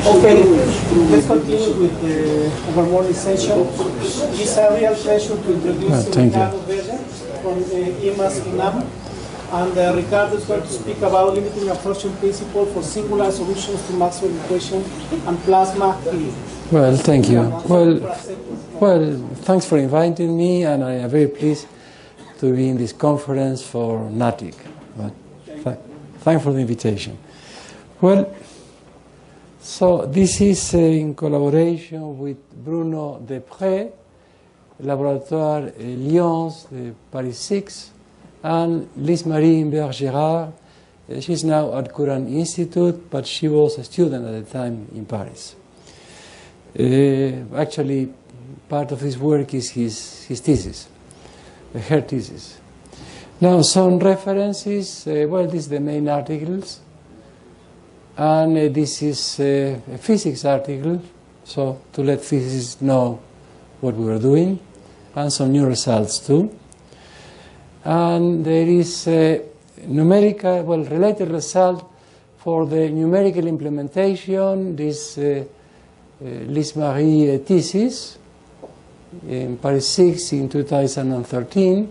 Okay, let's continue with our morning session. It's a real pleasure to introduce Ricardo Weder from UNAM. And Ricardo is going to speak about limiting absorption principle for singular solutions to Maxwell equation and plasma heating. Well, thank you. Well, thanks for inviting me, and I am very pleased to be in this conference for Natig. But thanks for the invitation. Well, so this is in collaboration with Bruno Desprez, Laboratoire Lyons, de Paris 6, and Lise-Marie Imbert-Gérard. She's now at Cuernavaca Institute, but she was a student at the time in Paris. Actually, part of his work is his thesis, her thesis. Now, some references. Well, these are the main articles. And this is a physics article, so to let physicists know what we were doing, and some new results too. And there is a numerical, well, related result for the numerical implementation, this Lise-Marie thesis in Paris 6 in 2013,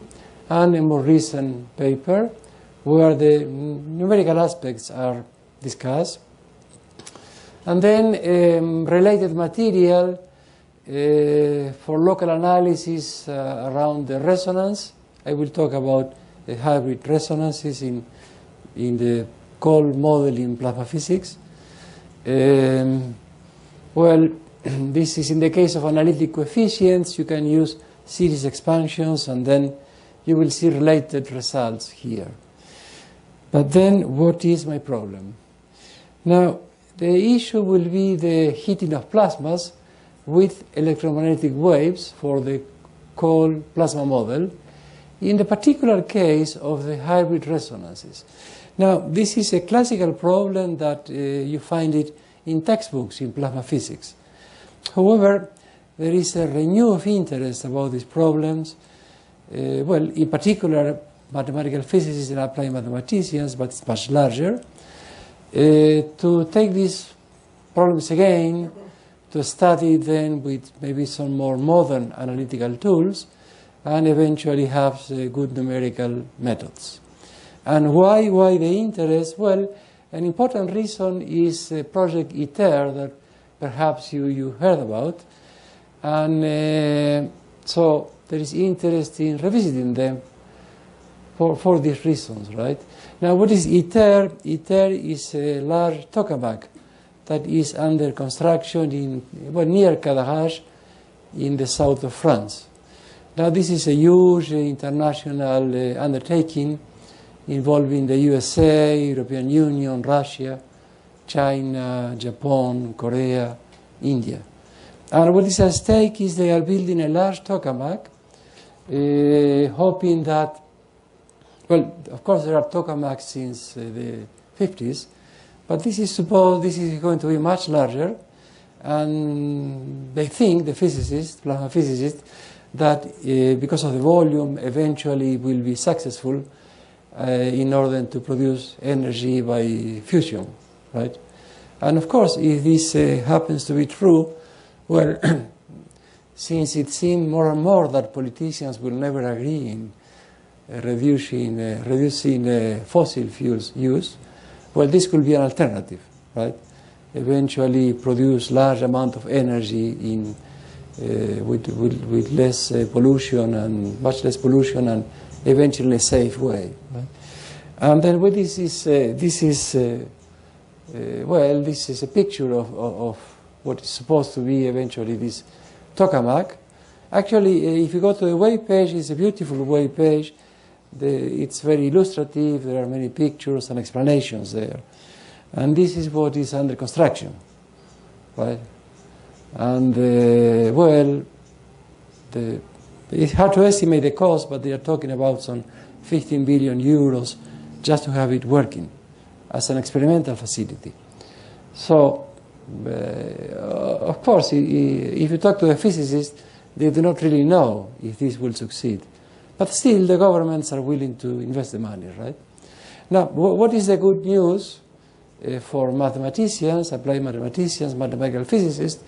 and a more recent paper where the numerical aspects are discussed. And then related material for local analysis around the resonance. I will talk about hybrid resonances in the cold model in plasma physics. Well, this is in the case of analytic coefficients. You can use series expansions, and then you will see related results here. But then, what is my problem? Now, the issue will be the heating of plasmas with electromagnetic waves for the cold plasma model, in the particular case of the hybrid resonances. Now, this is a classical problem that you find it in textbooks in plasma physics. However, there is a renewed interest about these problems. Well, in particular, mathematical physicists and applied mathematicians, but it's much larger. To take these problems again, to study them with maybe some more modern analytical tools, and eventually have good numerical methods. And why the interest? Well, an important reason is Project ITER that perhaps you heard about. And so there is interest in revisiting them for these reasons, right? Now, what is ITER? ITER is a large tokamak that is under construction near Cadarache in the south of France. Now, this is a huge international undertaking involving the USA, European Union, Russia, China, Japan, Korea, India. And what is at stake is they are building a large tokamak, hoping that, well, of course there are tokamaks since the 50s, but this is going to be much larger, and they think, the physicists, plasma physicists, that because of the volume, eventually will be successful in order to produce energy by fusion, right? And of course, if this happens to be true, well, since it seems more and more that politicians will never agree in reducing fossil fuels use, well, this could be an alternative, right? Eventually produce large amount of energy with less pollution, and much less pollution, and eventually a safe way, right? And then what this is a picture of what is supposed to be eventually this tokamak. Actually, if you go to the web page, it's a beautiful web page. It's very illustrative. There are many pictures and explanations there. And this is what is under construction, right? And, it's hard to estimate the cost, but they are talking about some 15 billion euros just to have it working as an experimental facility. So, of course, if you talk to a physicist, they do not really know if this will succeed. But still, the governments are willing to invest the money, right? Now, what is the good news? for mathematicians, applied mathematicians, mathematical physicists,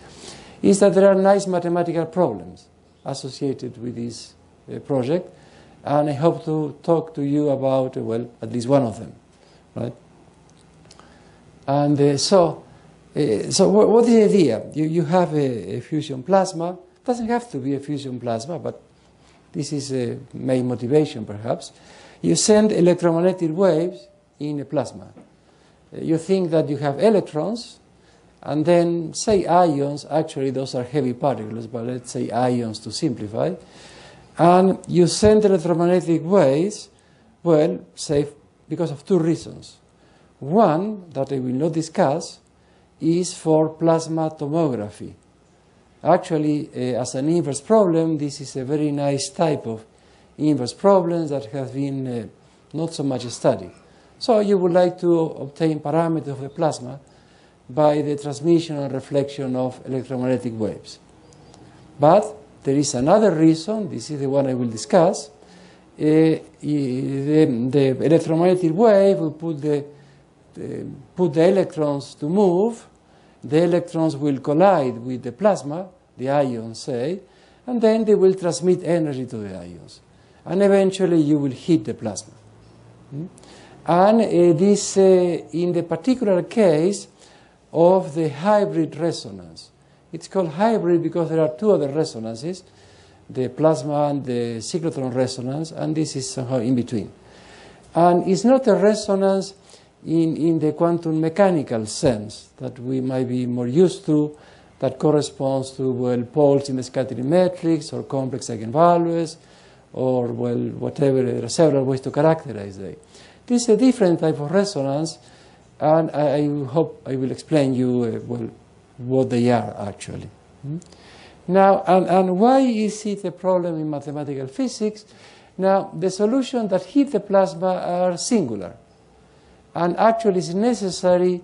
is that there are nice mathematical problems associated with this project, and I hope to talk to you about, well, at least one of them, right? And so what is the idea? You have a fusion plasma. It doesn't have to be a fusion plasma, but this is a main motivation, perhaps. You send electromagnetic waves in a plasma. You think that you have electrons, and then, say, ions. Actually, those are heavy particles, but let's say ions to simplify. And you send electromagnetic waves, well, say, because of two reasons. One, that I will not discuss, is for plasma tomography. Actually, as an inverse problem, this is a very nice type of inverse problem that has been not so much studied. So you would like to obtain parameters of the plasma by the transmission and reflection of electromagnetic waves. But there is another reason, this is the one I will discuss. The electromagnetic wave will put the electrons to move. The electrons will collide with the plasma, the ions say, and then they will transmit energy to the ions. And eventually you will hit the plasma. And this, in the particular case of the hybrid resonance. It's called hybrid because there are two other resonances, the plasma and the cyclotron resonance, and this is somehow in between. And it's not a resonance in the quantum mechanical sense that we might be more used to, that corresponds to, well, poles in the scattering matrix or complex eigenvalues or, well, whatever. There are several ways to characterize them. This is a different type of resonance, and I hope I will explain you, well, what they are actually. Now, and why is it a problem in mathematical physics? Now, the solutions that hit the plasma are singular. And actually it's necessary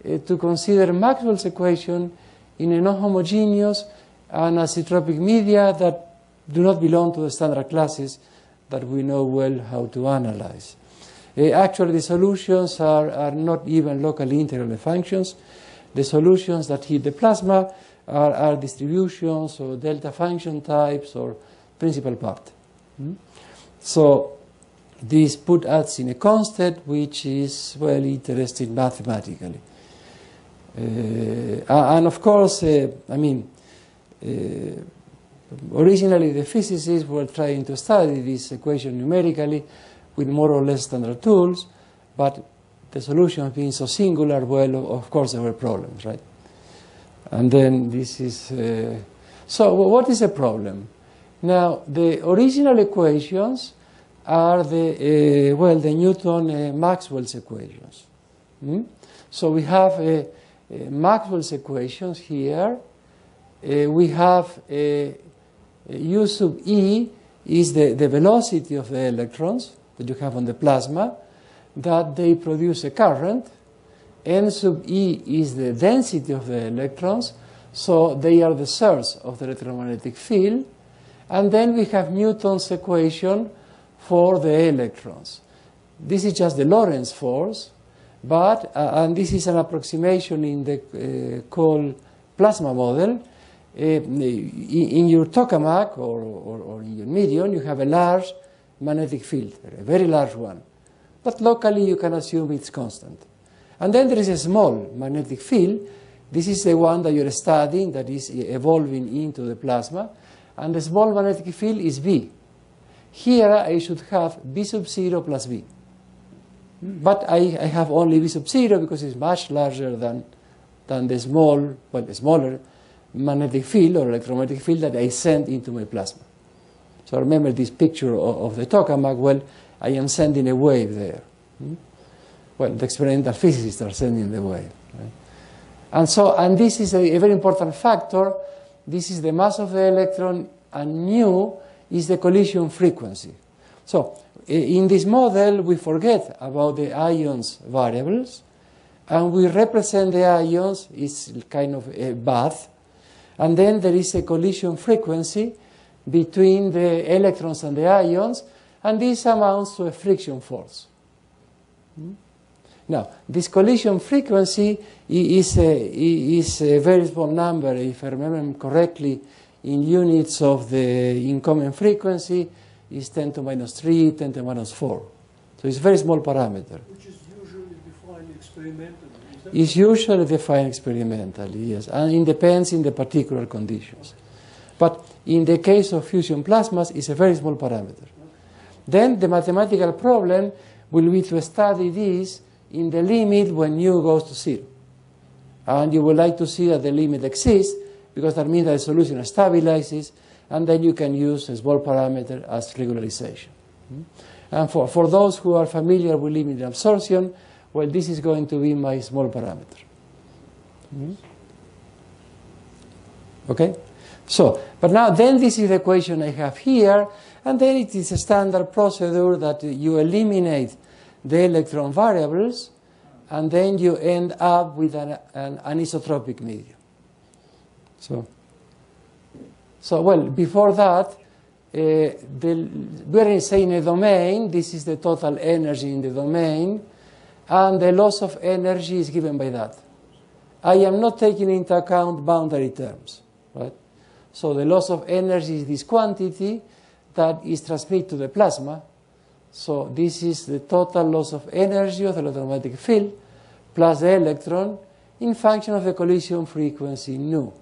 to consider Maxwell's equation in a non-homogeneous and anisotropic media that do not belong to the standard classes that we know well how to analyze. Actually, the solutions are not even locally integral functions. The solutions that hit the plasma are distributions or delta function types or principal part. So this put us in a constant which is well interesting mathematically. And of course, originally the physicists were trying to study this equation numerically with more or less standard tools, but the solutions being so singular, well, of course there were problems, right? And then this is... so what is the problem? Now, the original equations are the Newton-Maxwell's equations. So we have Maxwell's equations here. We have U sub E is the velocity of the electrons that you have on the plasma, that they produce a current. N sub E is the density of the electrons, so they are the source of the electromagnetic field. And then we have Newton's equation for the electrons. This is just the Lorentz force, but, and this is an approximation in the called plasma model. In your tokamak or in your medium, you have a large magnetic field, a very large one. But locally, you can assume it's constant. And then there is a small magnetic field. This is the one that you're studying that is evolving into the plasma. And the small magnetic field is B. Here I should have B sub 0 plus B. But I have only B sub 0 because it's much larger than the small, well, the smaller magnetic field or electromagnetic field that I send into my plasma. So remember this picture of the tokamak. Well, I am sending a wave there. Well, the experimental physicists are sending the wave. Right? And this is a very important factor. This is the mass of the electron, and nu is the collision frequency. So in this model, we forget about the ions variables, and we represent the ions, it's kind of a bath, and then there is a collision frequency between the electrons and the ions, and this amounts to a friction force. Now, this collision frequency is a very small number, if I remember correctly, in units of the incoming frequency is 10 to minus 3, 10 to minus 4. So it's a very small parameter. Which is usually defined experimentally. It's usually defined experimentally, yes, and it depends in the particular conditions. But in the case of fusion plasmas, it's a very small parameter. Then the mathematical problem will be to study this in the limit when u goes to 0. And you would like to see that the limit exists, because that means that the solution stabilizes, and then you can use a small parameter as regularization. And for those who are familiar with limited absorption, well, this is going to be my small parameter. Okay? So, but now then this is the equation I have here, and then it is a standard procedure that you eliminate the electron variables, and then you end up with an anisotropic medium. So well, before that, we are saying a domain. This is the total energy in the domain, and the loss of energy is given by that. I am not taking into account boundary terms, right? So the loss of energy is this quantity that is transmitted to the plasma. So this is the total loss of energy of the electromagnetic field plus the electron in function of the collision frequency nu.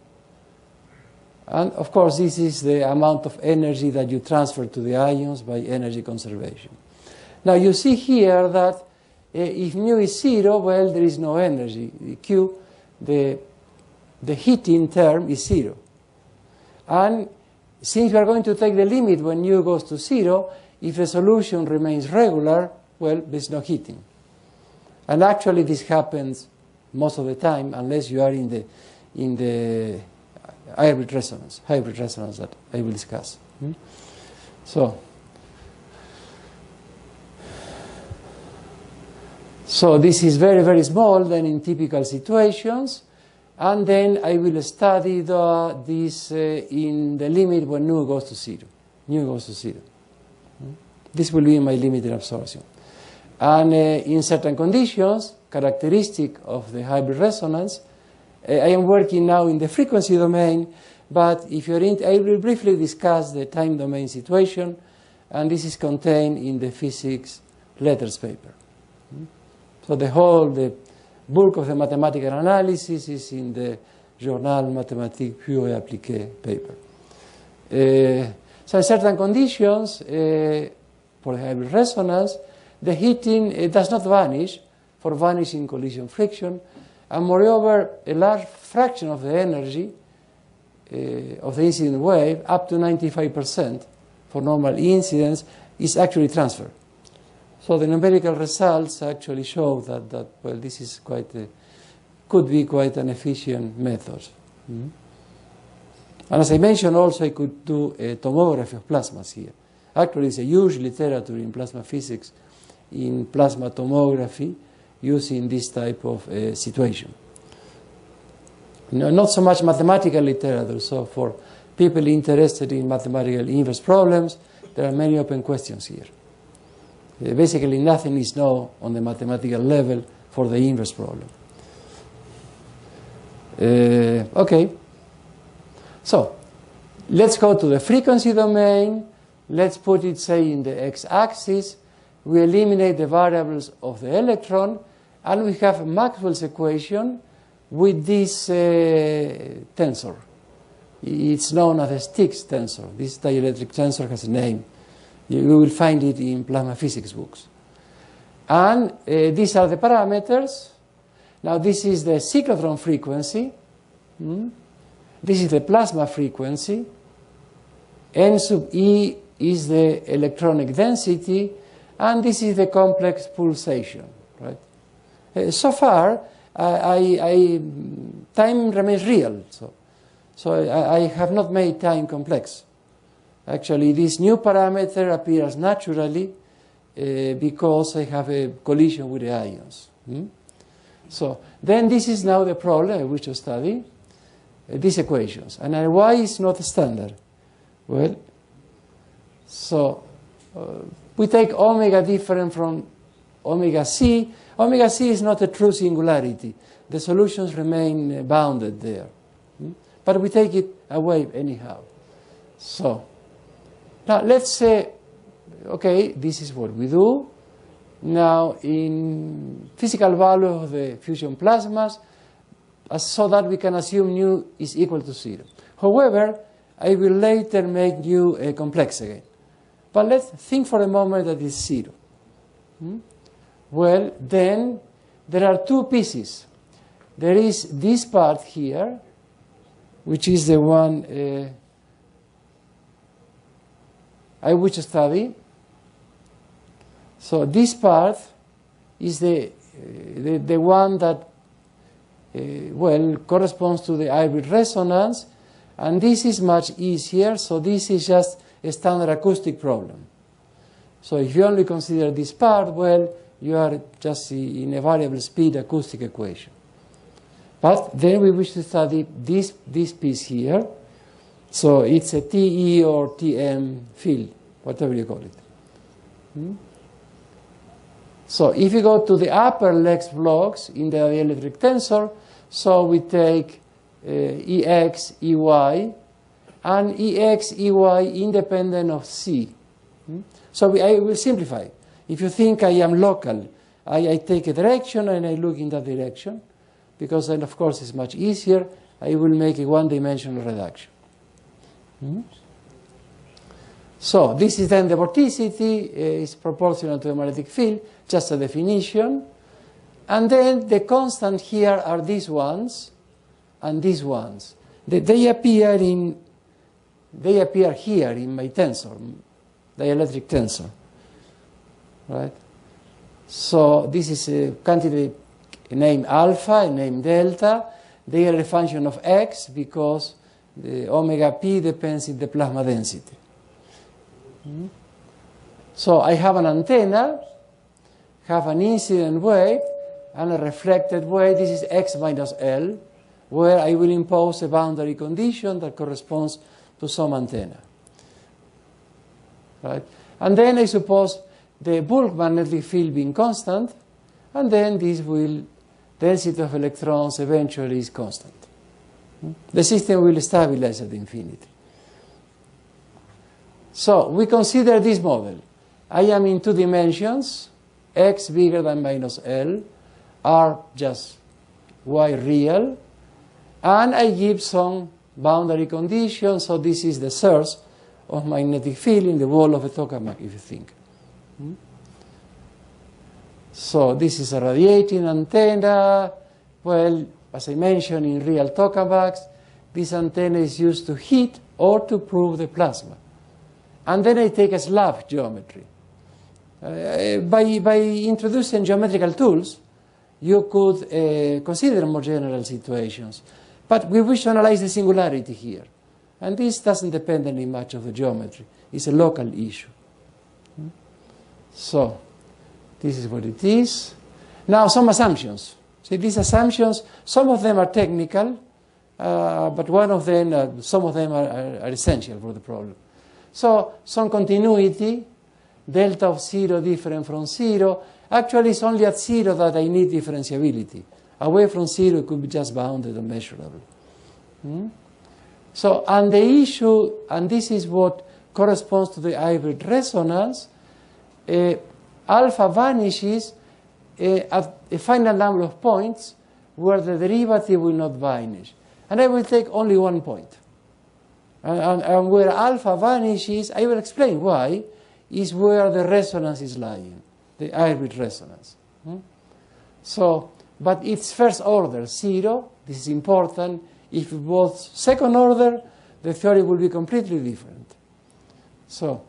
And of course, this is the amount of energy that you transfer to the ions by energy conservation. Now you see here that if mu is 0, well, there is no energy. Q, the heating term is 0. And since we are going to take the limit when u goes to 0, if the solution remains regular, well, there's no heating. And actually this happens most of the time, unless you are in the hybrid resonance that I will discuss. So this is very, very small then in typical situations. And then I will study this in the limit when nu goes to 0. Nu goes to 0. This will be my limited absorption. And in certain conditions, characteristic of the hybrid resonance, I am working now in the frequency domain, but if you're I will briefly discuss the time domain situation, and this is contained in the physics letters paper. So the bulk of the mathematical analysis is in the Journal Mathématiques Pure et Appliquées paper. So in certain conditions, for the hybrid resonance, the heating does not vanish for vanishing collision friction, and moreover, a large fraction of the energy of the incident wave, up to 95% for normal incidence, is actually transferred. So the numerical results actually show that well, this is could be quite an efficient method. And as I mentioned, also I could do a tomography of plasmas here. Actually, there's a huge literature in plasma physics, in plasma tomography, using this type of situation. Not so much mathematical literature, so for people interested in mathematical inverse problems, there are many open questions here. Basically, nothing is known on the mathematical level for the inverse problem. Okay. So, let's go to the frequency domain. Let's put it, say, in the x-axis. We eliminate the variables of the electron, and we have Maxwell's equation with this tensor. It's known as the Sticks tensor. This dielectric tensor has a name. You will find it in plasma physics books. And these are the parameters. Now this is the cyclotron frequency. This is the plasma frequency. N sub E is the electronic density. And this is the complex pulsation. Right? So far, time remains real. So I have not made time complex. Actually, this new parameter appears naturally because I have a collision with the ions. So then this is now the problem I wish to study, these equations. And why is not standard? Well, so we take omega different from omega c. Omega c is not a true singularity. The solutions remain bounded there. But we take it away anyhow. So, now let's say, okay, this is what we do. Now, in physical value of the fusion plasmas, so that we can assume nu is equal to 0. However, I will later make nu complex again. But let's think for a moment that it's 0. Well, then there are two pieces. There is this part here, which is the one I wish to study. So this part is the one that, well, corresponds to the hybrid resonance, and this is much easier, so this is just a standard acoustic problem. So if you only consider this part, well, you are just in a variable speed acoustic equation. But then we wish to study this piece here. So it's a TE or TM field, whatever you call it. So if you go to the upper Lex blocks in the dielectric tensor, so we take EX, EY, and EX, EY independent of C. So I will simplify. If you think I am local, I take a direction and I look in that direction, because then, of course, it's much easier. I will make a one-dimensional reduction. So this is then the vorticity is proportional to the magnetic field, just a definition. And then the constant here are these ones and these ones. They appear here in my tensor, dielectric tensor. Right? So this is a quantity named alpha and named delta. They are a function of x because the omega p depends on the plasma density. So I have an antenna, have an incident wave, and a reflected wave. This is x minus L, where I will impose a boundary condition that corresponds to some antenna. Right? And then I suppose the bulk magnetic field being constant, and then this will, density of electrons eventually is constant. The system will stabilize at infinity. So we consider this model. I am in 2 dimensions, x bigger than minus L, r just y real, and I give some boundary conditions, so this is the source of magnetic field in the wall of a tokamak, if you think. So this is a radiating antenna. Well, as I mentioned, in real tokamaks, this antenna is used to heat or to prove the plasma. And then I take a slab geometry. By introducing geometrical tools, you could consider more general situations. But we wish to analyze the singularity here. And this doesn't depend any much of the geometry. It's a local issue. So this is what it is. Now some assumptions. See, these assumptions, some of them are technical, but one of them, some of them are essential for the problem. So some continuity, delta of 0 different from 0. Actually, it's only at 0 that I need differentiability. Away from 0, it could be just bounded and measurable. So, and the issue, and this is what corresponds to the hybrid resonance, alpha vanishes at a finite number of points where the derivative will not vanish. And I will take only one point. And where alpha vanishes, I will explain why, is where the resonance is lying, the hybrid resonance. So, but it's first order, 0. This is important. If it was second order, the theory will be completely different. So,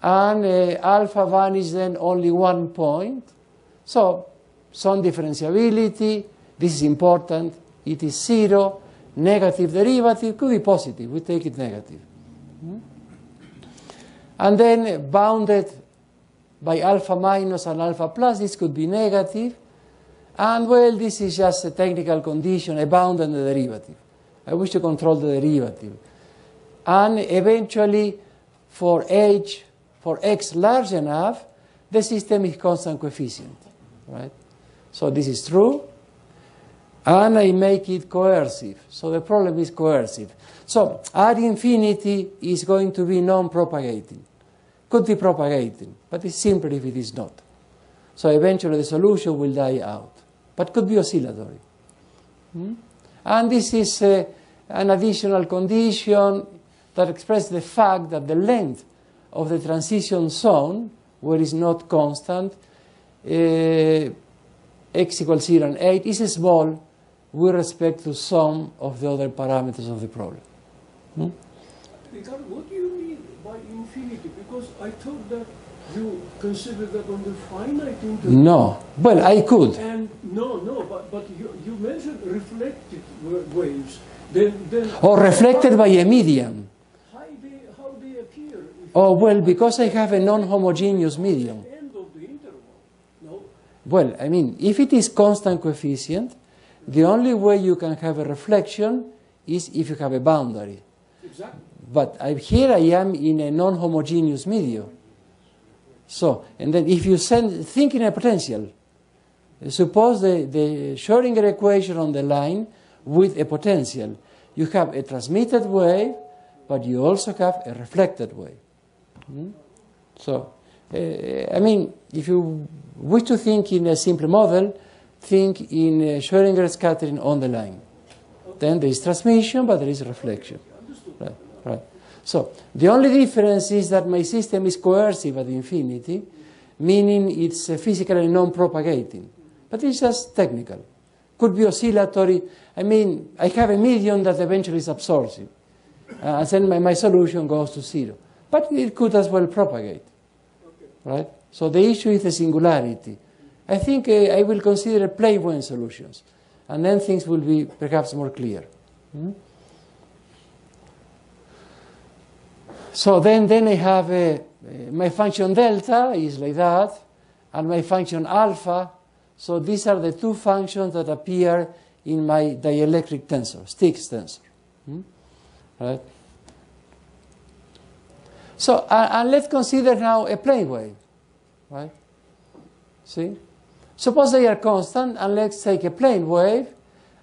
and alpha vanishes then only one point. So, some differentiability. This is important. It is 0. Negative derivative could be positive. We take it negative. And then bounded by alpha minus and alpha plus, this could be negative. And well, this is just a technical condition, a bound on the derivative. I wish to control the derivative. And eventually, for x large enough, the system is constant coefficient, right? So this is true, and I make it coercive. So the problem is coercive. So ad infinity is going to be non-propagating. Could be propagating, but it's simpler if it is not. So eventually the solution will die out, but could be oscillatory. And this is an additional condition that expresses the fact that the length of the transition zone, where it's not constant, x equals 0 and 8, is small with respect to some of the other parameters of the problem. Ricardo, what do you mean by infinity? Because I thought that you consider that on the finite interval. No. Well, I could. And no, but you mentioned reflected waves. Then Or reflected by a medium. How they appear? Oh, well, because I have a non-homogeneous medium. At the end of the interval. No? Well, I mean, if it is constant coefficient, the only way you can have a reflection is if you have a boundary. Exactly. But here I am in a non-homogeneous medium. So, and then if you think in a potential, suppose the Schrödinger equation on the line with a potential. You have a transmitted wave, but you also have a reflected wave. So, I mean, if you wish to think in a simple model, think in Schrödinger scattering on the line. Then there is transmission, but there is reflection. Right. So the only difference is that my system is coercive at infinity, meaning it's physically non-propagating. But it's just technical. Could be oscillatory. I mean, I have a medium that eventually is absorptive. And then my solution goes to 0. But it could as well propagate. Right? So the issue is the singularity. I think I will consider plane wave solutions. And then things will be perhaps more clear. So then I have my function delta is like that, and my function alpha. So these are the two functions that appear in my dielectric tensor, Stick's tensor. Right? So and let's consider now a plane wave. Right? See? Suppose they are constant, and let's take a plane wave,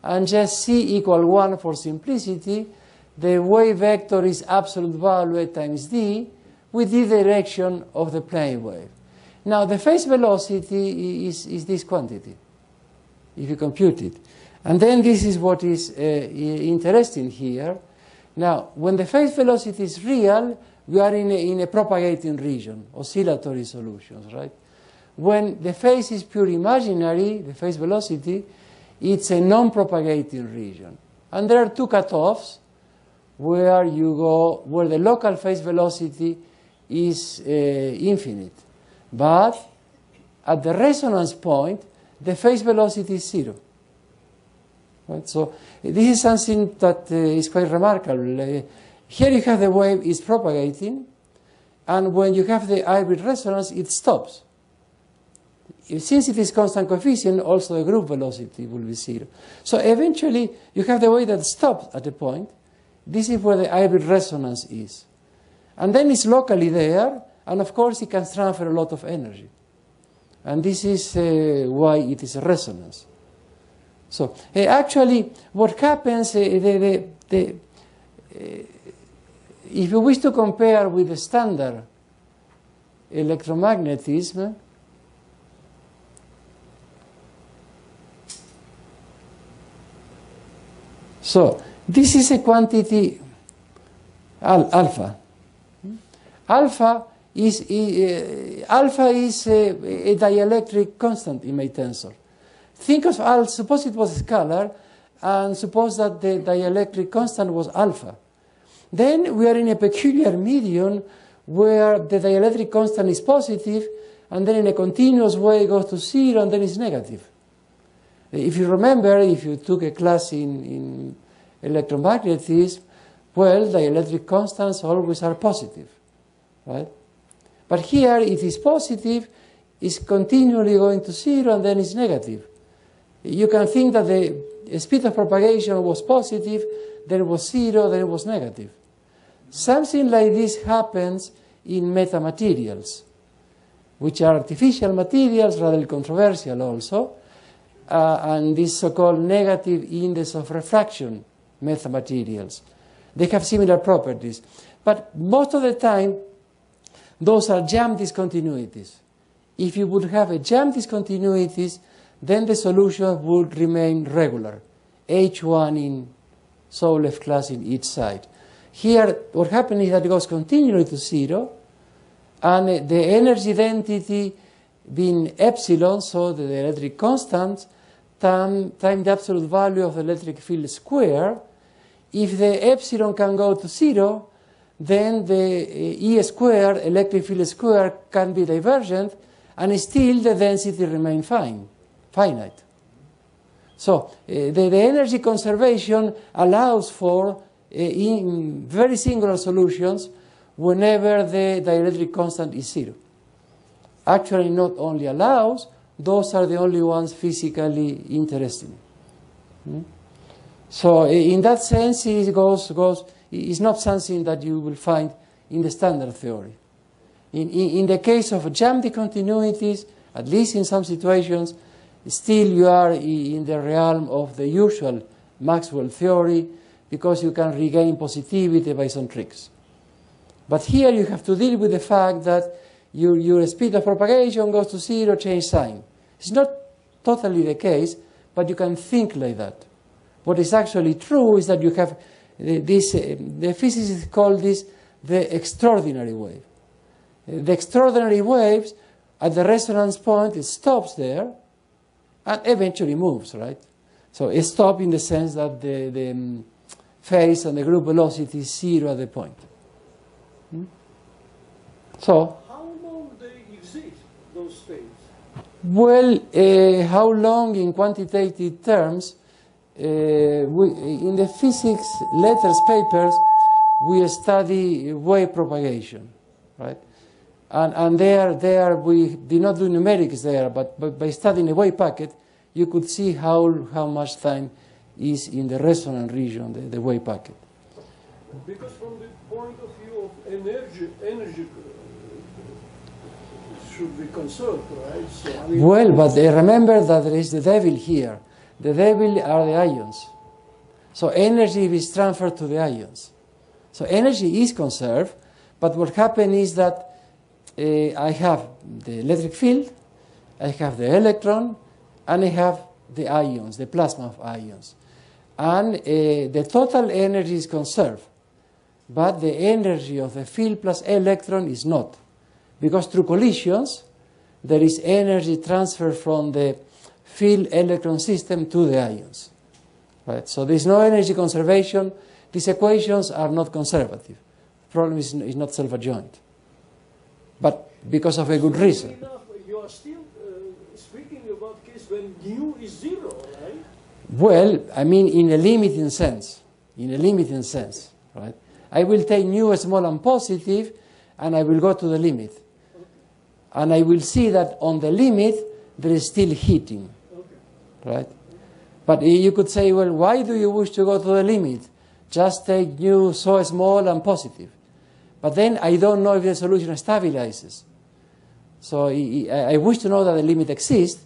and just C equal 1 for simplicity. The wave vector is absolute value times d with the direction of the plane wave. Now the phase velocity is this quantity, if you compute it. And then this is what is interesting here. Now, when the phase velocity is real, we are in a propagating region, oscillatory solutions, right? When the phase is pure imaginary, the phase velocity, it's a non-propagating region. And there are two cutoffs where you go, where the local phase velocity is infinite. But at the resonance point, the phase velocity is 0. Right? So this is something that is quite remarkable. Here you have the wave is propagating, and when you have the hybrid resonance, it stops. Since it is constant coefficient, also the group velocity will be 0. So eventually, you have the wave that stops at a point. This is where the hybrid resonance is. And then it's locally there, and of course it can transfer a lot of energy. And this is why it is a resonance. So actually, what happens, if you wish to compare with the standard electromagnetism, so this is a quantity alpha. Alpha is a dielectric constant in my tensor. Think of alpha, suppose it was a scalar, and suppose that the dielectric constant was alpha. Then we are in a peculiar medium where the dielectric constant is positive, and then in a continuous way it goes to 0, and then it's negative. If you remember, if you took a class in electromagnetism, well, dielectric constants always are positive, right? But here it is positive, it's continually going to 0, and then it's negative. You can think that the speed of propagation was positive, then it was 0, then it was negative. Something like this happens in metamaterials. which are artificial materials, rather controversial also, and this so-called negative index of refraction metamaterials. They have similar properties. But most of the time, those are jam discontinuities. If you would have a jam discontinuities, then the solution would remain regular, H1 in so left class in each side. Here, what happens is that it goes continually to 0, and the energy density being epsilon, so the electric constant, times the absolute value of the electric field square. If the epsilon can go to 0, then the E square, electric field square, can be divergent, and still the density remains finite. So the energy conservation allows for in very singular solutions whenever the dielectric constant is 0. Actually, not only allows, those are the only ones physically interesting. So in that sense, it's not something that you will find in the standard theory. In the case of jam discontinuities, at least in some situations, still you are in the realm of the usual Maxwell theory, because you can regain positivity by some tricks. But here you have to deal with the fact that your speed of propagation goes to 0, change sign. It's not totally the case, but you can think like that. What is actually true is that you have this, the physicists call this the extraordinary wave. The extraordinary waves, at the resonance point, it stops there and eventually moves, right? So it stops in the sense that the phase and the group velocity is 0 at the point. So, how long they exist, those states? Well, how long in quantitative terms? In the physics letters papers, we study wave propagation, right? And there we did not do numerics there, but by studying a wave packet, you could see how much time is in the resonant region, the wave packet. Because from the point of view of energy should be conserved, right? So, I mean, well, but remember that there is the devil here. The devil are the ions. So energy is transferred to the ions. So energy is conserved, but what happens is that I have the electric field, I have the electron, and I have the ions, the plasma of ions. And the total energy is conserved, but the energy of the field plus electron is not. Because through collisions, there is energy transfer from the field electron system to the ions. Right? So there is no energy conservation. These equations are not conservative. The problem is not self-adjoint. But because of a good reason. Enough, you are still speaking about case when nu is 0, right? Well, I mean in a limiting sense. In a limiting sense. Right? I will take nu small and positive, and I will go to the limit. Okay. And I will see that on the limit, there is still heating. Okay. Right? But you could say, well, why do you wish to go to the limit? Just take nu so small and positive. But then I don't know if the solution stabilizes. So I wish to know that the limit exists,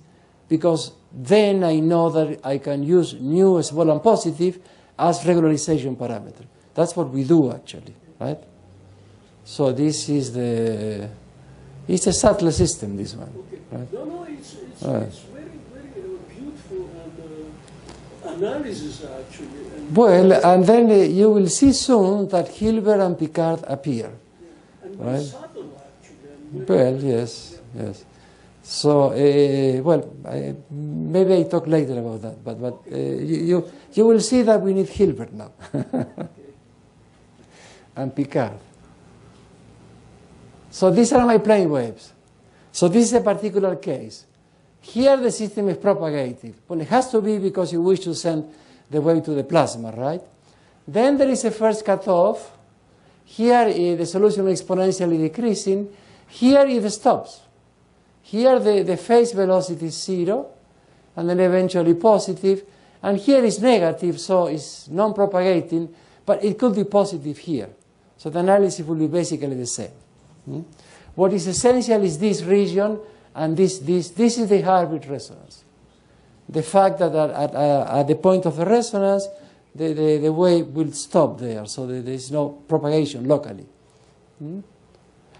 because then I know that I can use nu small and positive as regularization parameter. That's what we do actually, right? So this is it's a subtle system, this one. Okay. Right? No, it's very, very beautiful analysis actually. Well, and then you will see soon that Hilbert and Picard appear. Yeah. And right? subtle actually. Well, yes. So, maybe I talk later about that, but you will see that we need Hilbert now. And Picard. So these are my plane waves. So this is a particular case. Here the system is propagative. Well, it has to be because you wish to send the wave to the plasma, right? Then there is a first cutoff. Here the solution is exponentially decreasing. Here it stops. Here the phase velocity is 0, and then eventually positive. And here is negative, so it's non-propagating, but it could be positive here. So the analysis will be basically the same. What is essential is this region, and this is the heartbeat resonance. The fact that at the point of the resonance, the wave will stop there, so there is no propagation locally.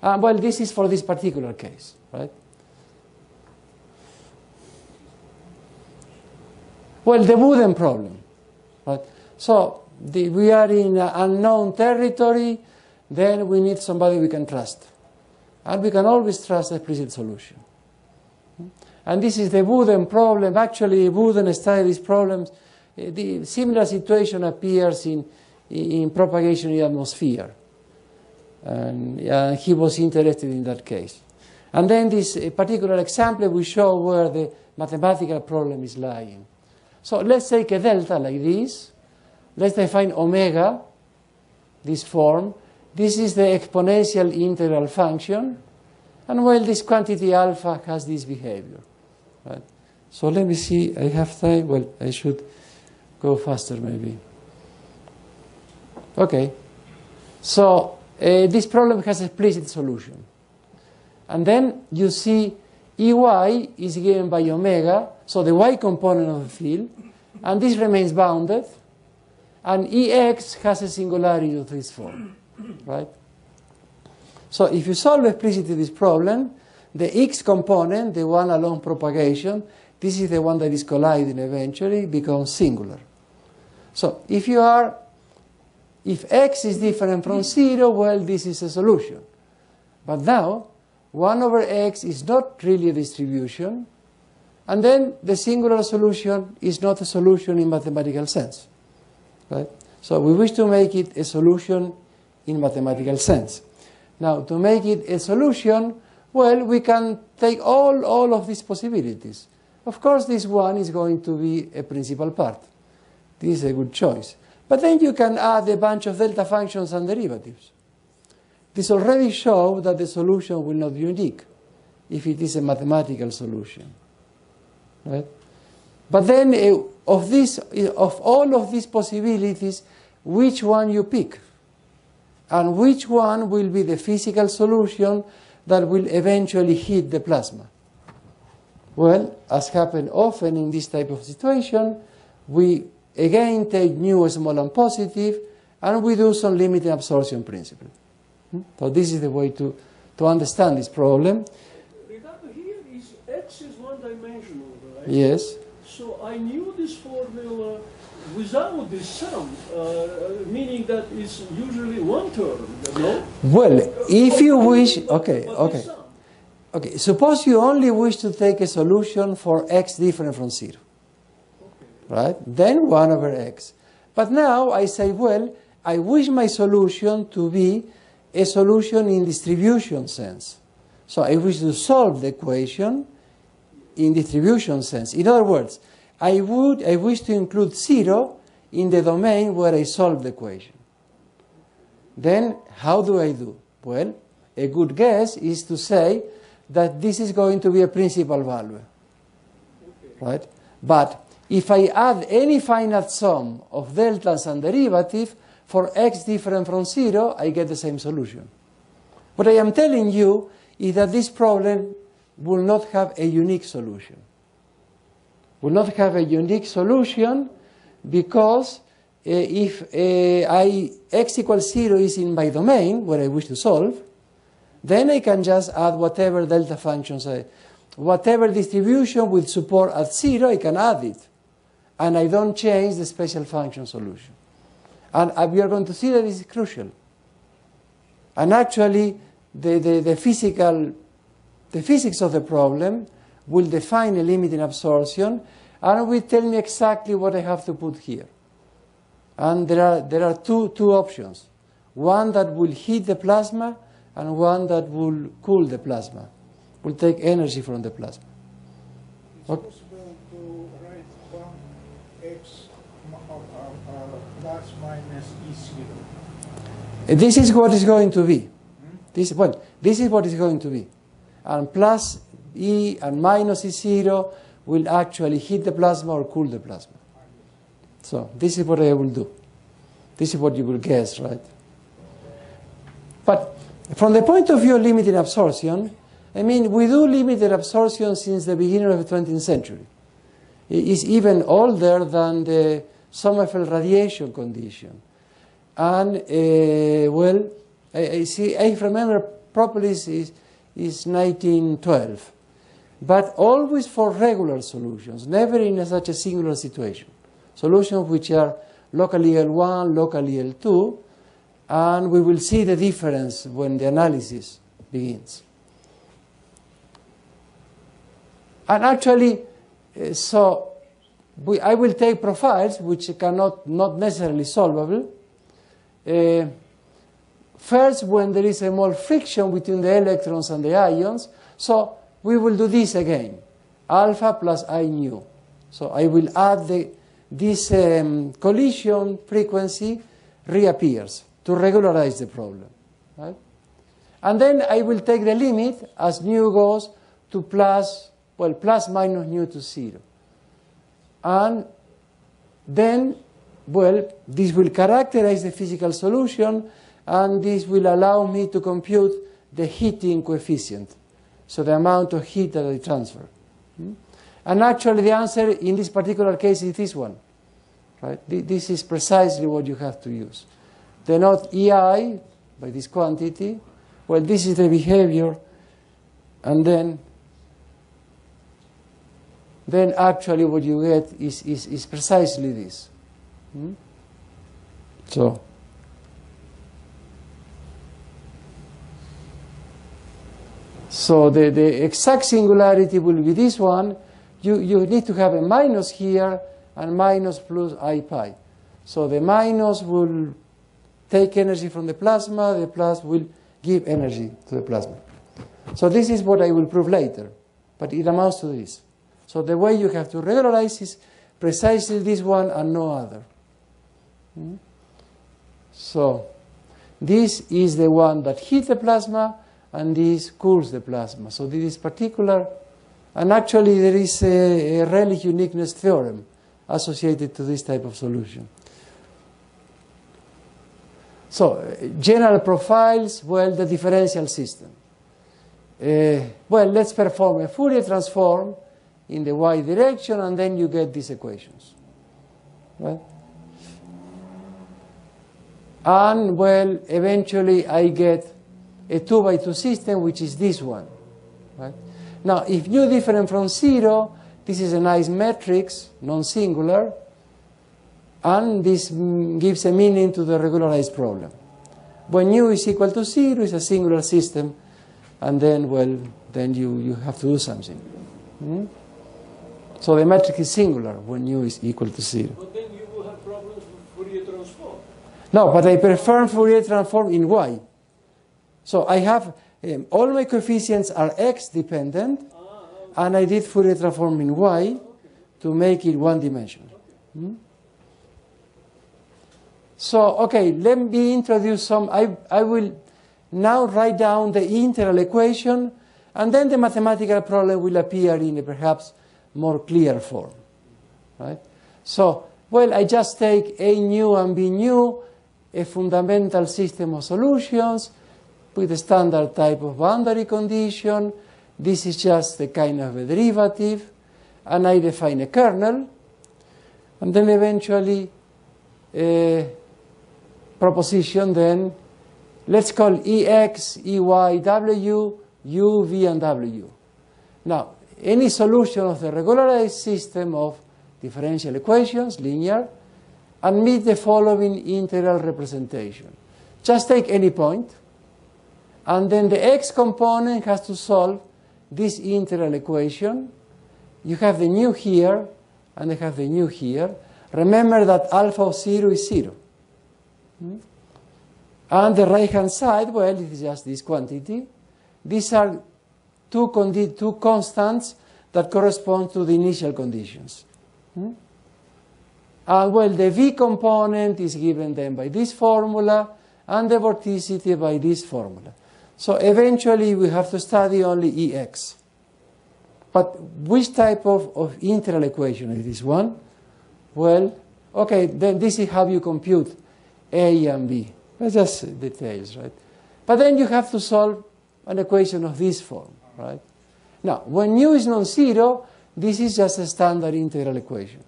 Well, this is for this particular case, right? Well, the Wooden problem, right? So we are in unknown territory, then we need somebody we can trust. And we can always trust a explicit solution. And this is the Wooden problem. Actually, Wooden studied these problems. The similar situation appears in propagation in the atmosphere. And he was interested in that case. And then this particular example we show where the mathematical problem is lying. So let's take a delta like this. Let's define omega, this form. This is the exponential integral function. And well, this quantity alpha has this behavior. Right? So let me see, I have time. Well, I should go faster maybe. Okay. So this problem has a explicit solution. And then you see Ey is given by omega, so the y component of the field, and this remains bounded, and Ex has a singularity of this form, right? So if you solve explicitly this problem, the X component, the one along propagation, this is the one that is colliding eventually, becomes singular. So if X is different from 0, well, this is a solution. But now, 1 over X is not really a distribution, and then the singular solution is not a solution in mathematical sense. Right? So we wish to make it a solution in mathematical sense. Now, to make it a solution, well, we can take all of these possibilities. Of course, this one is going to be a principal part. This is a good choice. But then you can add a bunch of delta functions and derivatives. This already shows that the solution will not be unique if it is a mathematical solution. Right? But then of all of these possibilities, which one you pick? And which one will be the physical solution that will eventually hit the plasma? Well, as happens often in this type of situation, we again take nu small and positive, and we do some limiting absorption principle. So this is the way to understand this problem. Ricardo, here is X is one-dimensional, right? Yes. So I knew this formula without this sum, meaning that it's usually one term, no? Well, if you wish, okay. Okay, suppose you only wish to take a solution for X different from 0. Okay. Right? Then 1 over X. But now I say, well, I wish my solution to be a solution in distribution sense. So I wish to solve the equation in distribution sense. In other words, I wish to include 0 in the domain where I solve the equation. Then how do I do? Well, a good guess is to say that this is going to be a principal value. Right? But if I add any finite sum of deltas and derivative for X different from 0, I get the same solution. What I am telling you is that this problem will not have a unique solution. Will not have a unique solution because if X equals 0 is in my domain where I wish to solve, then I can just add whatever delta functions, whatever distribution will support at 0, I can add it. And I don't change the special function solution. And we are going to see that this is crucial. And actually, the physics of the problem will define a limit in absorption and will tell me exactly what I have to put here. And there are two options. One that will heat the plasma and one that will cool the plasma, will take energy from the plasma. It's possible to write 1x plus minus E0. This is what is going to be. This is what is going to be. And plus E and minus E0 will actually heat the plasma or cool the plasma. So this is what I will do. This is what you will guess, right? But From the point of view of limited absorption, I mean, we do limited absorption since the beginning of the 20th century. It is even older than the Sommerfeld radiation condition. And, well, I remember properly is 1912. But always for regular solutions, never in such a singular situation. Solutions which are locally L1, locally L2, and we will see the difference when the analysis begins. And actually, I will take profiles which cannot, not necessarily solvable. First, when there is a more friction between the electrons and the ions, so we will do this again, alpha plus I nu. So I will add this collision frequency reappears to regularize the problem. Right? And then I will take the limit as nu goes to plus minus nu to 0. And then, well, this will characterize the physical solution, and this will allow me to compute the heating coefficient, so the amount of heat that I transfer. And actually the answer in this particular case is this one. Right? This is precisely what you have to use. Denote EI by this quantity. Well, this is the behavior, and then actually what you get is precisely this. So the exact singularity will be this one. You need to have a minus here and minus plus I pi. So the minus will take energy from the plasma, the plus will give energy to the plasma. So this is what I will prove later, but it amounts to this. So the way you have to regularize is precisely this one and no other. So this is the one that heats the plasma, and this cools the plasma. So this is particular, and actually there is a Rayleigh uniqueness theorem associated to this type of solution. So general profiles, well, the differential system. Well, let's perform a Fourier transform in the y direction, and then you get these equations. Right? And, well, eventually I get a 2 by 2 system, which is this one. Right? Now, if nu different from 0, this is a nice matrix, non-singular, and this gives a meaning to the regularized problem. When nu is equal to 0, it's a singular system, and then, well, then you have to do something. So the matrix is singular when nu is equal to 0. But then you will have problems with Fourier transform. No, but I perform Fourier transform in y. So I have, all my coefficients are x dependent, and I did Fourier transform in y to make it one-dimensional. So, okay, let me introduce some. I will now write down the integral equation, and then the mathematical problem will appear in a perhaps more clear form. Right? So, well, I just take A nu and B nu, a fundamental system of solutions with a standard type of boundary condition. This is just a kind of a derivative, and I define a kernel, and then eventually a proposition, then let's call EX, EY, W, U, V, and W. Now, any solution of the regularized system of differential equations, linear, and meet the following integral representation. Just take any point, and then the x component has to solve this integral equation. You have the nu here, and I have the nu here. Remember that alpha of 0 is 0. And the right-hand side, well, it is just this quantity. These are two constants that correspond to the initial conditions. And, well, the V component is given then by this formula, and the vorticity by this formula. So eventually we have to study only EX. But which type of integral equation is this one? Well, okay, then this is how you compute A and B. That's just details, right? But then you have to solve an equation of this form, right? Now, when u is non-zero, this is just a standard integral equation.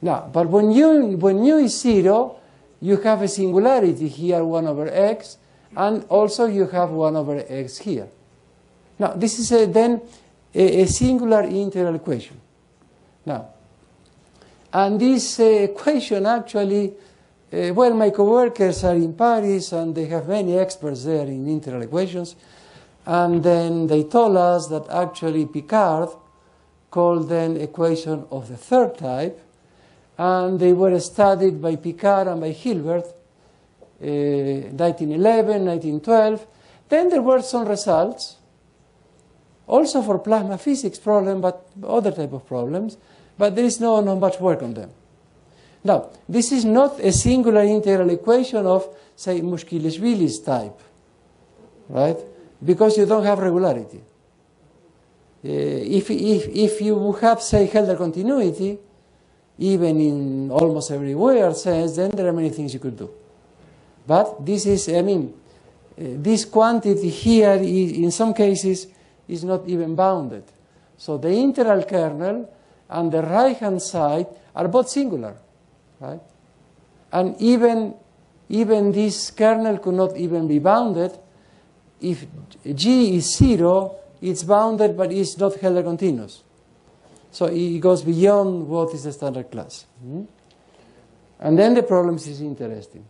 Now, but when u is 0, you have a singularity here, 1 over x, and also you have 1 over x here. Now, this is then a singular integral equation. Now, and this equation actually, well, my coworkers are in Paris, and they have many experts there in integral equations, and then they told us that actually Picard called them equation of the third type, and they were studied by Picard and by Hilbert, 1911, 1912. Then there were some results, also for plasma physics problem, but other type of problems, but there is not much work on them. Now, this is not a singular integral equation of, say, Mushkilishvili's type, right? Because you don't have regularity. If you have, say, Helder continuity, even in almost every weird sense, then there are many things you could do. But this is, I mean, this quantity here, in some cases, is not even bounded. So the integral kernel and the right-hand side are both singular, right? And even this kernel could not even be bounded. If G is 0, it's bounded, but it's not Helder continuous. So it goes beyond what is the standard class. And then the problems is interesting.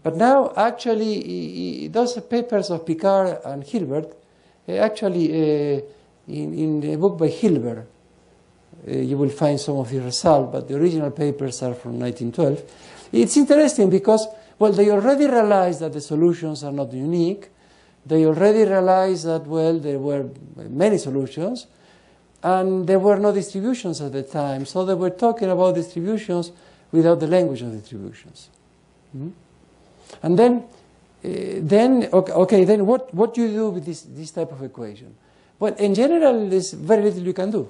But now, actually, those papers of Picard and Hilbert, actually, in the book by Hilbert, you will find some of the results, but the original papers are from 1912. It's interesting because, well, they already realized that the solutions are not unique. They already realized that, well, there were many solutions, and there were no distributions at the time. So they were talking about distributions without the language of distributions. And then what do you do with this type of equation? Well, in general, there's very little you can do.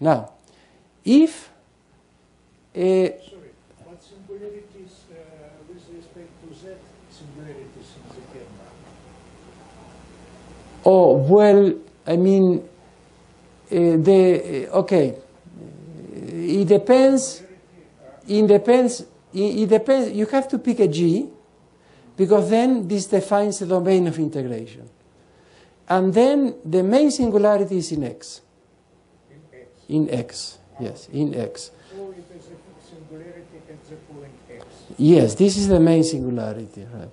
Now, if sorry, what singularities with respect to Z singularities in the kernel? Oh, well, I mean, okay. It depends. It depends. It depends. You have to pick a G, because then this defines the domain of integration. And then the main singularity is in X. In X, yes, in X. So it is a fixed singularity at the point X. Yes, this is the main singularity, right?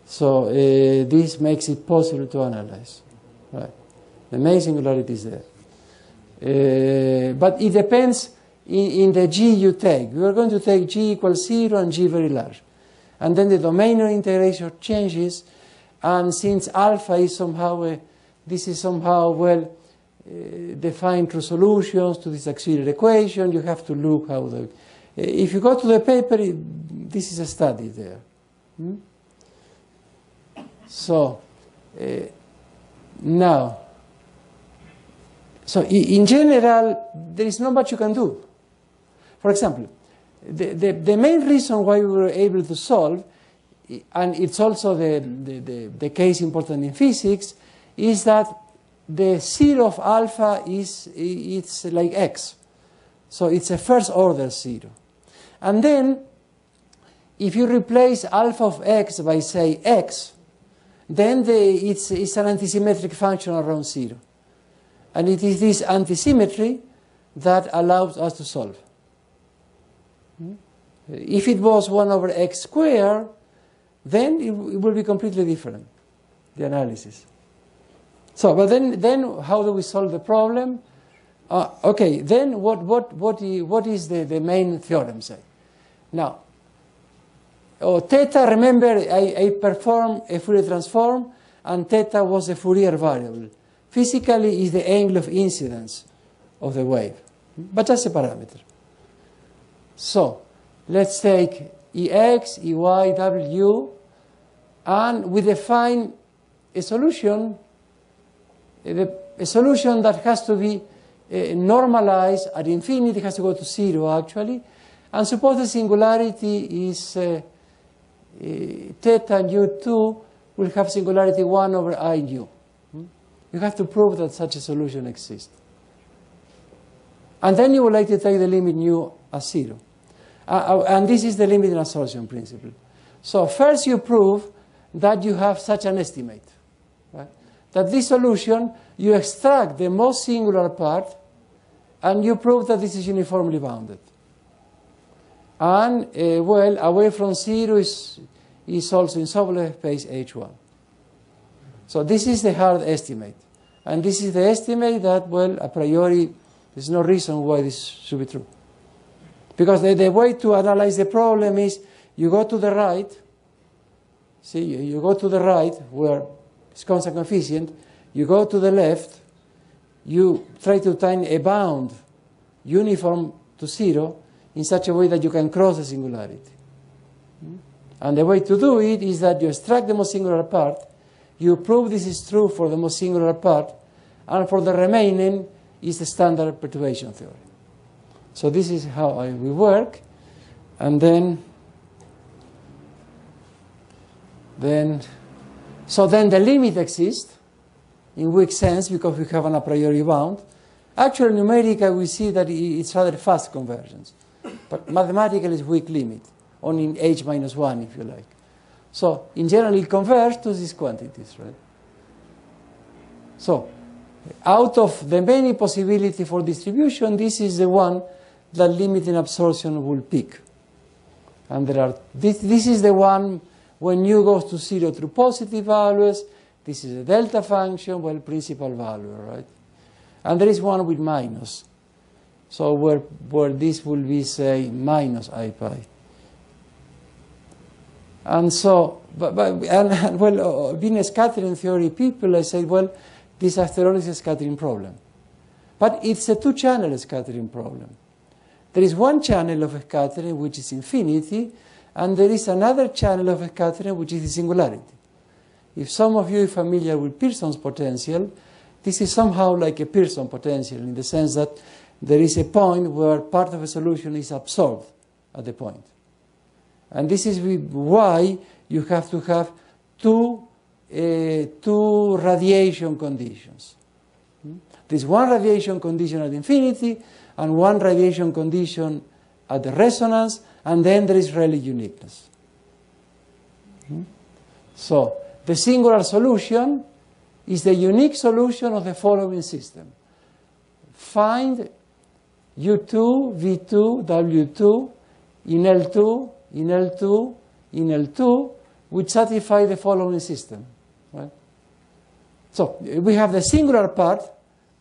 So this makes it possible to analyze, right? The main singularity is there. But it depends in the G you take. We are going to take G equals 0 and G very large. And then the domain of integration changes, and since alpha is somehow, this is somehow, well, defined through solutions to this auxiliary equation, you have to look how the... if you go to the paper, this is a study there. So, now, so in general, there is not much you can do. For example, the main reason why we were able to solve, and it's also the case important in physics, is that the 0 of alpha it's like x. So it's a first order 0. And then, if you replace alpha of x by, say, x, then it's an antisymmetric function around 0. And it is this antisymmetry that allows us to solve. If it was 1 over x squared, then it will be completely different, the analysis. So, but then how do we solve the problem? Okay, then what is the main theorem say? Now, theta, remember, I performed a Fourier transform, and theta was a Fourier variable. Physically, is the angle of incidence of the wave, but just a parameter. So, let's take Ex, Ey, W, and we define a solution, a solution that has to be normalized at infinity, has to go to 0 actually, and suppose the singularity is theta nu2 will have singularity 1 over I nu. You have to prove that such a solution exists. And then you would like to take the limit nu as 0. And this is the limiting absorption principle. So first you prove that you have such an estimate. Right? That this solution, you extract the most singular part, and you prove that this is uniformly bounded. And, well, away from 0 is also in sublevel space H1. So this is the hard estimate. And this is the estimate that, well, a priori, there's no reason why this should be true. Because the way to analyze the problem is you go to the right, see, you go to the right where it's constant coefficient, you go to the left, you try to obtain a bound uniform to 0 in such a way that you can cross the singularity. And the way to do it is that you extract the most singular part, you prove this is true for the most singular part, and for the remaining is the standard perturbation theory. So this is how we work, and then the limit exists in weak sense because we have an a priori bound. Actually, numerically, we see that it's rather fast convergence, but mathematically it's weak limit, only in h minus 1, if you like. So in general, it converges to these quantities, right? So out of the many possibilities for distribution, this is the one that limiting absorption will pick. And this is the one when u goes to 0 through positive values. This is a delta function, well, principal value, right? And there is one with minus. So where this will be, say, minus I pi. And so, well, being a scattering theory people, I say, well, this after all is a scattering problem. But it's a two-channel scattering problem. There is one channel of scattering which is infinity, and there is another channel of scattering which is the singularity. If some of you are familiar with Pearson's potential, this is somehow like a Pearson potential in the sense that there is a point where part of a solution is absorbed at the point. And this is why you have to have two radiation conditions. There's one radiation condition at infinity and one radiation condition at the resonance, and then there is Rayleigh uniqueness. So the singular solution is the unique solution of the following system. Find U2, V2, W2 in L2, in L2, in L2, which satisfy the following system. Right? So we have the singular part,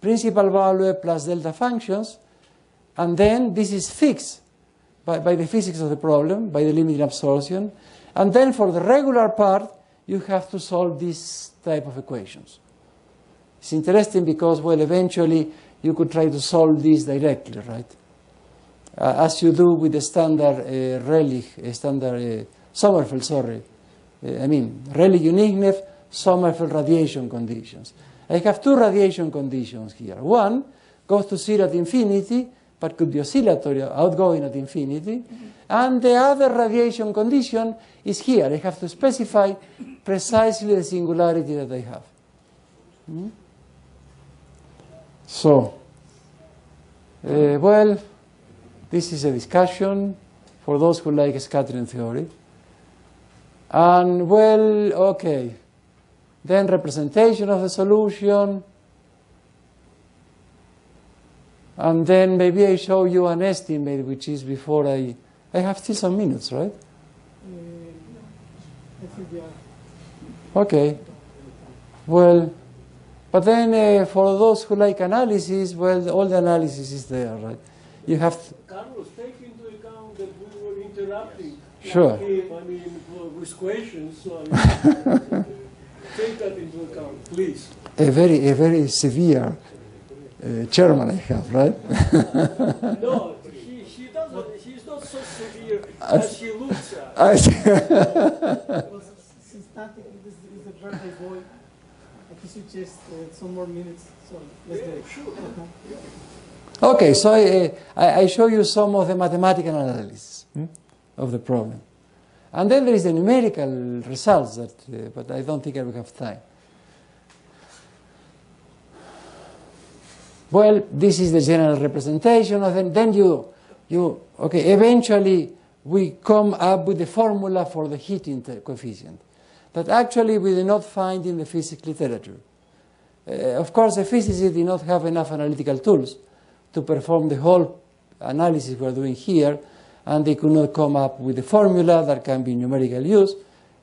principal value plus delta functions, and then this is fixed by the physics of the problem, by the limiting absorption. And then for the regular part, you have to solve this type of equations. It's interesting because, well, eventually you could try to solve this directly, right? As you do with the standard Sommerfeld, Rayleigh uniqueness, Sommerfeld radiation conditions. I have two radiation conditions here. One goes to 0 at infinity, but could be oscillatory, outgoing at infinity. And the other radiation condition is here. I have to specify precisely the singularity that I have. So, well, this is a discussion for those who like scattering theory. And, well, okay. Then representation of the solution. And then maybe I show you an estimate, which is before I have still some minutes, right? I think we are. Okay. Well, but then for those who like analysis, well, all the analysis is there, right? You have to... Carlos, take into account that we were interrupting. Sure. With questions, so take that into account, please. A very severe chairman I have, right? No, he doesn't. He's not so severe as he looks at. Well, since Natig is the birthday boy, I can suggest some more minutes. So let's do it. Sure. Okay, so I show you some of the mathematical analysis of the problem. And then there is the numerical results, that, but I don't think I will have time. Well, this is the general representation, and then okay, eventually we come up with the formula for the heating coefficient that actually we did not find in the physics literature. Of course, the physicists did not have enough analytical tools to perform the whole analysis we are doing here, and they could not come up with a formula that can be numerical use.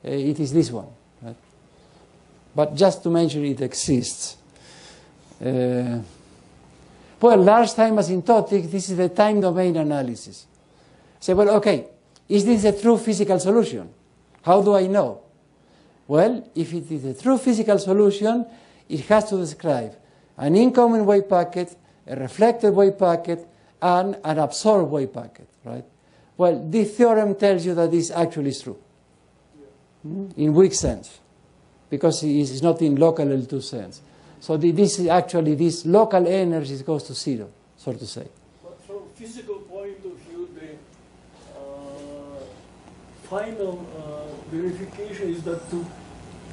It is this one. Right? But just to mention, it exists. Well, large time asymptotic, this is the time domain analysis. Say, well, okay, is this a true physical solution? How do I know? Well, if it is a true physical solution, it has to describe an incoming wave packet, a reflected wave packet, and an absorbed wave packet, right? Well, this theorem tells you that this actually is true, in weak sense, because it is not in local L2 sense. So this is actually, this local energy goes to zero, so to say. But from physical point of view, the final verification is that to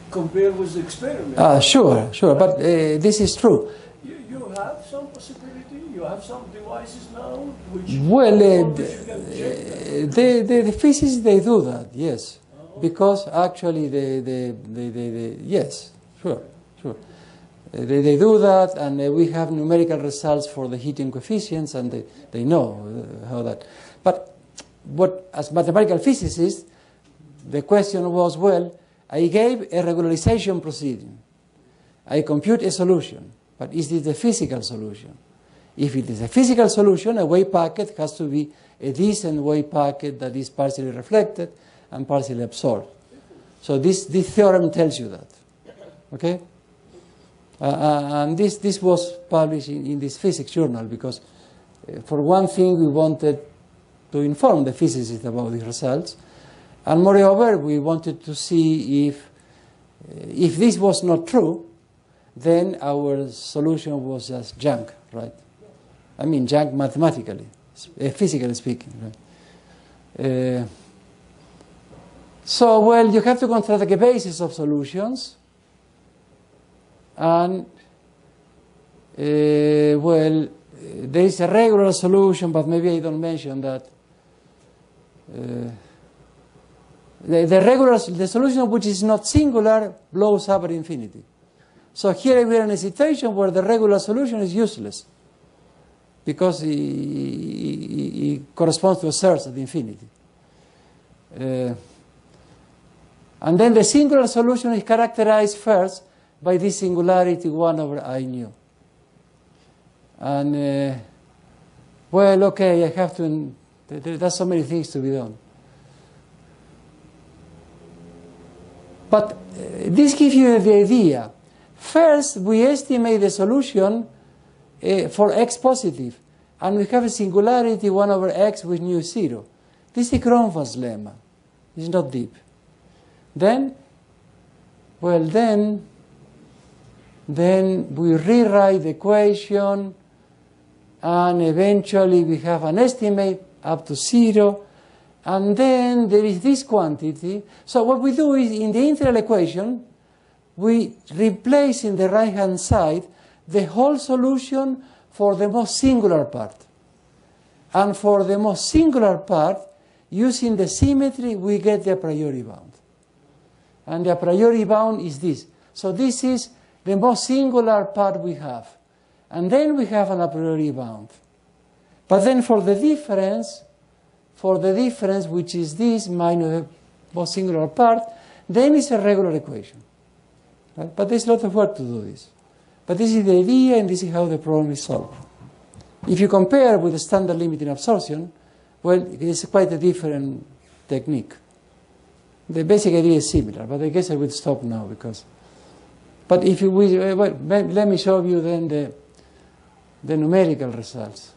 compare with the experiment. Sure, but this is true. You have some possibility? You have some devices now which well, the physicists, they do that, yes. Because actually, yes, sure. They do that, and we have numerical results for the heating coefficients, and they know how that. But as mathematical physicists, the question was, well, I gave a regularization proceeding. I compute a solution, but is this a physical solution? If it is a physical solution, a wave packet has to be a decent wave packet that is partially reflected and partially absorbed. So this theorem tells you that. Okay? And this was published in this physics journal because, for one thing, we wanted to inform the physicists about the results, and moreover, we wanted to see if this was not true, then our solution was just junk, right? I mean, junk mathematically, physically speaking. Right? So, well, you have to construct a basis of solutions, and well, there is a regular solution, but maybe I don't mention that. The solution which is not singular blows up at infinity. So here we are in a situation where the regular solution is useless because it corresponds to a search at infinity. And then the singular solution is characterized first by this singularity 1 over I nu. And, well, okay, I have to, there's so many things to be done. But this gives you the idea. First, we estimate the solution for x positive, and we have a singularity 1 over x with nu 0. This is Kronfeld's lemma. It's not deep. Then, well, then we rewrite the equation, and eventually we have an estimate up to 0, and then there is this quantity. So what we do is, in the integral equation, we replace in the right-hand side the whole solution for the most singular part. And for the most singular part, using the symmetry, we get the a priori bound. And the a priori bound is this. So this is the most singular part we have. And then we have an a priori bound. But then for the difference, which is this minus the most singular part, then it's a regular equation. Right? But there's a lot of work to do this. But this is the idea, and this is how the problem is solved. If you compare with the standard limit in absorption, well, it's quite a different technique. The basic idea is similar, but I guess I will stop now because. But if you wish, well, let me show you then the numerical results.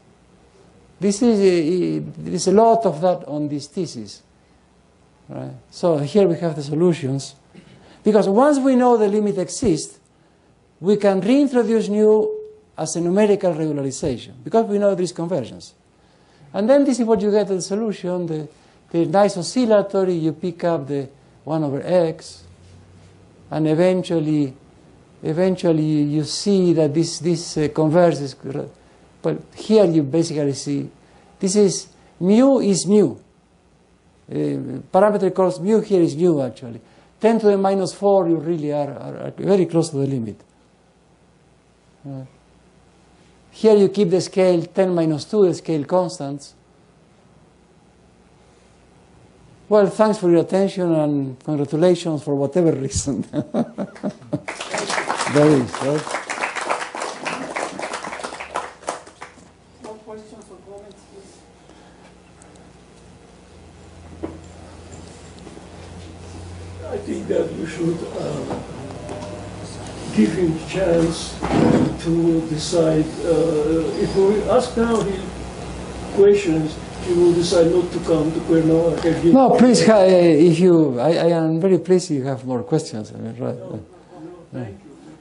There's a lot of that on this thesis. Right? So here we have the solutions. Because once we know the limit exists, we can reintroduce nu as a numerical regularization, because we know there is convergence. And then this is what you get as the solution. The the nice oscillatory, you pick up the 1 over x, and eventually you see that this converges. But here you basically see this is mu is mu. Parameter calls mu here is mu actually. 10 to the minus 4, you really are very close to the limit. Here you keep the scale 10 minus 2, the scale constants. Well, thanks for your attention and congratulations for whatever reason. There is, right? More questions or comments, please? I think that you should give him a chance to decide. If we ask now his questions, he will decide not to come to Cuernavaca. No, please, if you, I am very pleased you have more questions. I mean, right? No, thank you.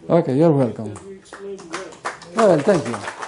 Okay, you're welcome. We explained well. Well, thank you.